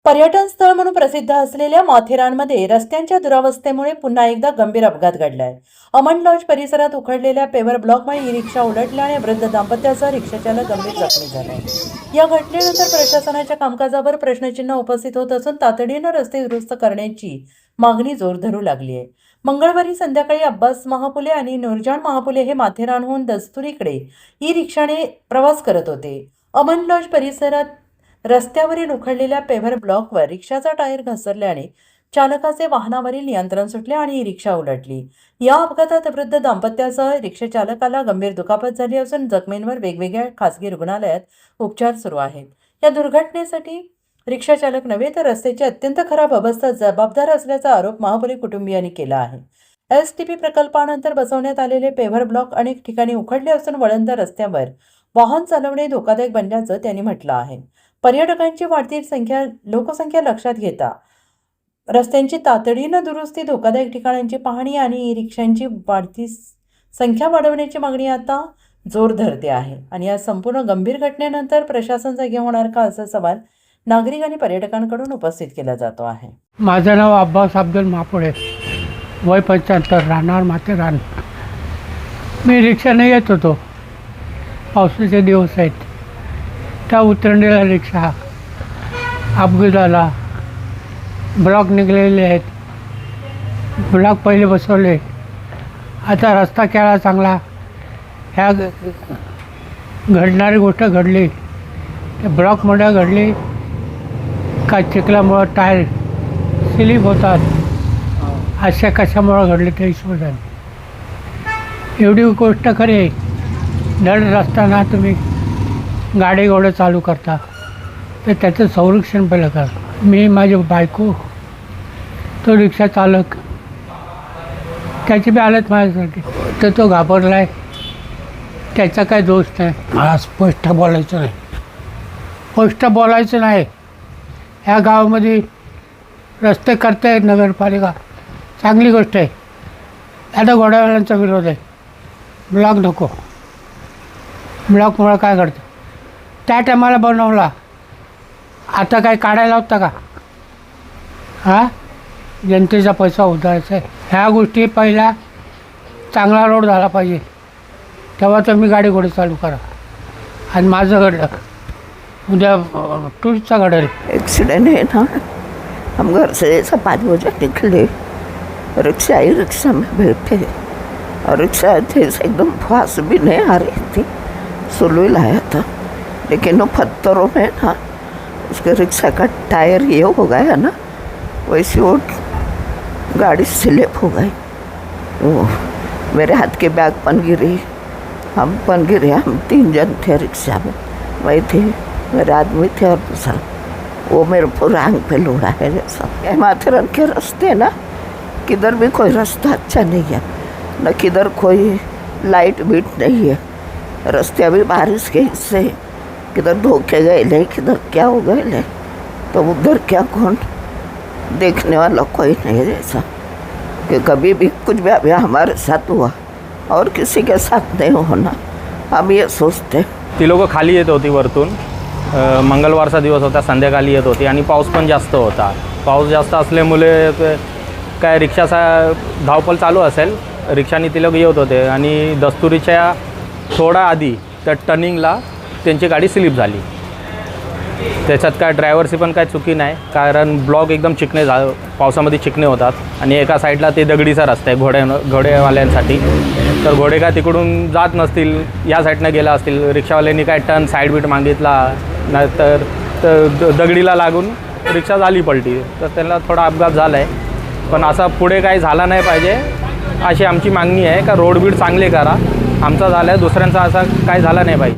पर्यटन स्थळ म्हणून प्रसिद्ध असलेल्या माथेरानमध्ये रस्त्यांच्या दुरावस्थेमुळे पुन्हा एकदा गंभीर अपघात घडलाय। अमन लॉज परिसरात उखडलेल्या पेवर ब्लॉकमुळे ही रिक्षा उलटल्याने वृद्ध दाम्पत्यासह रिक्षाचालक गंभीर जखमी झालाय। या घटनेनंतर प्रशासनाच्या कामकाजावर प्रश्नचिन्ह उपस्थित होत असून तातडीनं रस्ते दुरुस्त करण्याची मागणी जोर धरू लागली आहे। मंगळवारी संध्याकाळी अब्बास महापुले आणि नूरजान महापुले हे माथेरानहून दस्तुरीकडे ई रिक्षाने प्रवास करत होते। अमन लॉज परिसरात रस्त्यावरील उखडलेल्या पेव्हर ब्लॉकवर रिक्षाचा टायर घसरल्याने चालकाचे वाहनावरील नियंत्रण सुटले आणि ही रिक्षा उलटली। या अपघातात वृद्ध दाम्पत्यासह रिक्षा चालकाला गंभीर दुखापत झाली असून जखमींवर वेगवेगळ्या खासगी रुग्णालयात उपचार सुरू आहेत। या दुर्घटनेसाठी रिक्षा चालक नव्हे तर रस्त्याची अत्यंत खराब अवस्था जबाबदार असल्याचा आरोप महापुले कुटुंबियांनी केला आहे। एसटीपी प्रकल्पानंतर बसवण्यात आलेले पेव्हर ब्लॉक अनेक ठिकाणी उखडले असून वळणदार रस्त्यावर वाहन चालवणे धोकादायक बनल्याचं त्यांनी म्हटलं आहे। पर्यटकांची वाढती लोकसंख्या लक्षात घेता रस्त्यांची तातडीनं दुरुस्ती, धोकादायक ठिकाणांची पाहणी आणि ई रिक्षांची वाढती संख्या वाढवण्याची मागणी आता जोर धरते आहे। आणि या संपूर्ण गंभीर घटनेनंतर प्रशासन जागे होणार का असा सवाल नागरिक आणि पर्यटकांकडून उपस्थित केला जातो आहे। माझं नाव अब्बास अब्दुल महापुले, वय 75, राहणार माथेरान। मी रिक्षाने येत होतो, पावसाचे दिवस आहेत, त्या उतरलेला रिक्षा अपघात झाला। ब्लॉक निघलेले आहेत, ब्लॉक पहिले बसवले, आता रस्ता केला चांगला। ह्या घडणारी गोष्ट घडली ब्लॉकमुळे घडली का चिखलामुळं टायर स्लिप होतात, अशा कशामुळं घडले ते शोधाल। एवढी गोष्ट खरी आहे, धड रस्त्याना तुम्ही गाडी घोडे चालू करता तर त्याचं संरक्षण पहिलं करा। मी, माझी बायको, तो रिक्षा चालक, त्याची बी हालत माझ्यासाठी तर तो घाबरला आहे, त्याचा काय दोष नाही। मला स्पष्ट बोलायचं नाही। ह्या गावामध्ये रस्ते करते आहेत नगरपालिका, चांगली गोष्ट आहे। आता घोड्यावाल्यांचा विरोध आहे, ब्लॉक नको। ब्लॉकमुळं काय घडतं, त्या टायमाला बनवला, आता काय काढायला होता का? जनतेचा पैसा उधळायचा आहे। ह्या गोष्टी पहिला चांगला रोड झाला पाहिजे, तेव्हा तुम्ही गाडी घोडे चालू करा। आणि माझं घडलं, उद्या टूरिस्टचा घडेल। एक्सीडेंट है ना, हम घर से 5 बजे निकले, रिक्शा ही रिक्शा में बैठे और रिक्शा थे एकदम फास्ट भी नहीं आ रही थी, स्लो लाया था, लेकिन वो पत्थरों में ना उसके रिक्शा का टायर ये हो गया ना, वैसे वो गाड़ी स्लिप हो गई। वो मेरे हाथ के बैग पन गिरी, हम 3 जन थे रिक्शा में, वही थे, मेरे आदमी थे और दूसरा वो मेरे पूरा आंग पे लोड़ा है जैसा। माथेरान के रास्ते ना, किधर भी कोई रास्ता अच्छा नहीं है, न किधर कोई लाइट बीट नहीं है। रास्ते अभी बारिश के हिस्से, किधर धोखे गए ले, किधर क्या हो गए ले, तो उधर क्या कौन देखने वाला कोई नहीं जैसा कि कभी भी कुछ भी अभी हमारे साथ हुआ और किसी के साथ नहीं होना, हम ये सोचते। ती लोक खाली येत होती वरतून, मंगळवारचा दिवस होता, संध्याकाळी येत होती आणि पाऊस पण जास्त होता। पाऊस जास्त असल्यामुळे काय रिक्षाचा धावपळ चालू असेल, रिक्षाने ती लोक येत होते आणि दस्तुरीच्या थोडा आधी त्या टर्निंगला त्यांची गाडी स्लिप झाली। त्याच्यात काय ड्रायव्हरची पण काय चुकी नाही, कारण ब्लॉक एकदम चिकणे पावसामध्ये चिकणे होतात आणि एका साईडला ते दगडीचा रस्ता आहे घोडेवाल्यांसाठी, तर घोडे काय तिकडून जात नसतील, या साईडनं गेला असतील, रिक्षावाल्यांनी काय टर्न साईड बीट मागितला नाही तर दगडीला लागून रिक्षा झाली पलटी, तर त्यांना थोडा अपघात झाला आहे। पण असा पुढे काही झाला नाही पाहिजे अशी आमची मागणी आहे का रोड बीड चांगले करा, आमचा झाला आहे, दुसऱ्यांचा असा काय झाला नाही पाहिजे।